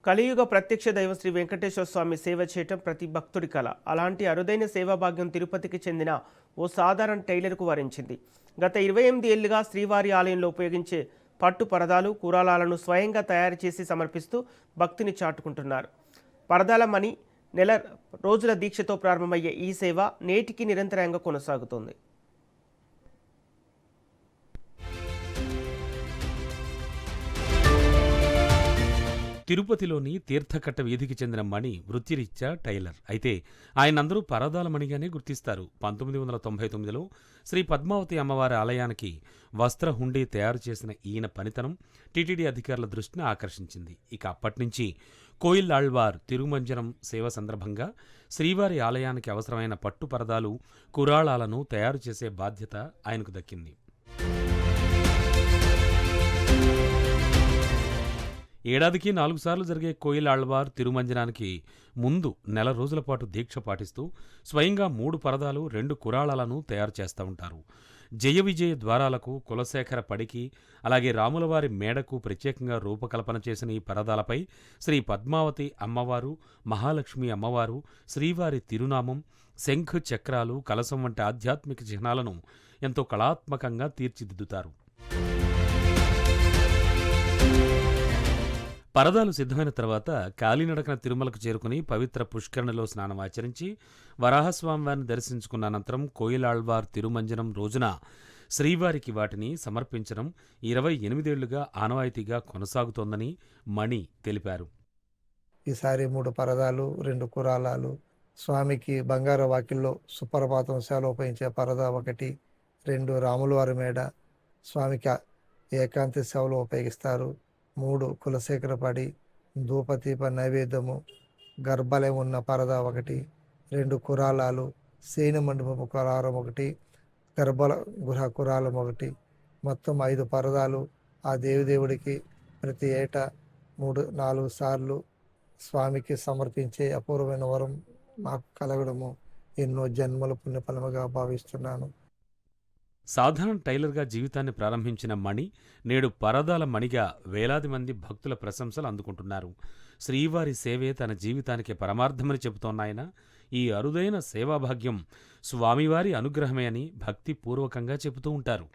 కలియుగ ప్రత్యక్ష దైవం శ్రీ వెంకటేశ్వర స్వామి సేవ చేయటం ప్రతి భక్తుడి కల. అలాంటి అరుదైన సేవా భాగ్యం తిరుపతికి చెందిన ఓ సాధారణ టైలర్కు వరించింది. గత 28 ఏళ్లుగా శ్రీవారి ఆలయంలో ఉపయోగించే పట్టు పరదాలు, కురాలాలను స్వయంగా తయారు చేసి సమర్పిస్తూ భక్తిని చాటుకుంటున్నారు. పరదాల మణి నెల రోజుల దీక్షతో ప్రారంభమయ్యే ఈ సేవ నేటికి నిరంతరంగా కొనసాగుతోంది. తిరుపతిలోని తీర్థకట్ట వీధికి చెందిన మణి వృత్తిరీత్యా టైలర్. అయితే ఆయనందరూ పరదాల మణిగానే గుర్తిస్తారు. 1999లో శ్రీ పద్మావతి అమ్మవారి ఆలయానికి వస్త్ర హుండీ తయారు చేసిన ఈయన పనితనం టీటీడీ అధికారుల దృష్టిని ఆకర్షించింది. ఇక అప్పట్నుంచి కోయిల్ ఆళ్వార్ తిరుమంజనం సేవ సందర్భంగా శ్రీవారి ఆలయానికి అవసరమైన పట్టు పరదాలు, కురాళాలను తయారు చేసే బాధ్యత ఆయనకు దక్కింది. ఏడాదికి 4 సార్లు జరిగే కోయిల్ ఆళ్వార్ తిరుమంజనానికి ముందు నెల రోజుల పాటు దీక్ష పాటిస్తూ స్వయంగా 3 పరదాలు, 2 కురాళాలను తయారు చేస్తూ ఉంటారు. జయ విజయ ద్వారాలకు, కులశేఖర పడికి, అలాగే రాములవారి మేడకు ప్రత్యేకంగా రూపకల్పన చేసిన ఈ పరదాలపై శ్రీ పద్మావతి అమ్మవారు, మహాలక్ష్మి అమ్మవారు, శ్రీవారి తిరునామం, శంఖు చక్రాలు, కలశం వంటి ఆధ్యాత్మిక చిహ్నాలను ఎంతో కళాత్మకంగా తీర్చిదిద్దుతారు. పరదాలు సిద్ధమైన తర్వాత కాలినడకన తిరుమలకు చేరుకుని పవిత్ర పుష్కరణిలో స్నానం ఆచరించి వరాహస్వామివారిని దర్శించుకున్న అనంతరం కోయిలాళ్వార్ తిరుమంజనం రోజున శ్రీవారికి వాటిని సమర్పించడం 28 ఏళ్లుగా ఆనవాయితీగా కొనసాగుతోందని మణి తెలిపారు. ఈసారి 3 పరదాలు, 2 కురాలాలు, స్వామికి బంగారు వాకిల్లో సుప్రభాతం సేవలో ఉపయోగించే పరదా 1, 2 రాములవారి మేడ స్వామికి ఏకాంతి సేవలో ఉపయోగిస్తారు. 3 కులశేఖరపడి, ధూపదీప నైవేద్యము, గర్భాలయం ఉన్న పరదా 1, 2 కురాలాలు, శయన మండపము కురాలం 1, గృహ కురాలం 1, మొత్తం 5 పరదాలు ఆ దేవిదేవుడికి ప్రతి ఏటా 3-4 సార్లు స్వామికి సమర్పించే అపూర్వమైన వరం నాకు కలగడము ఎన్నో జన్మల పుణ్యఫలముగా భావిస్తున్నాను. సాధారణ టైలర్గా జీవితాన్ని ప్రారంభించిన మణి నేడు పరదాల మణిగా వేలాది మంది భక్తుల ప్రశంసలు అందుకుంటున్నారు. శ్రీవారి సేవే తన జీవితానికి పరమార్థమని చెబుతోన్నాయన ఈ అరుదైన సేవాభాగ్యం స్వామివారి అనుగ్రహమే అని భక్తిపూర్వకంగా చెబుతూ ఉంటారు.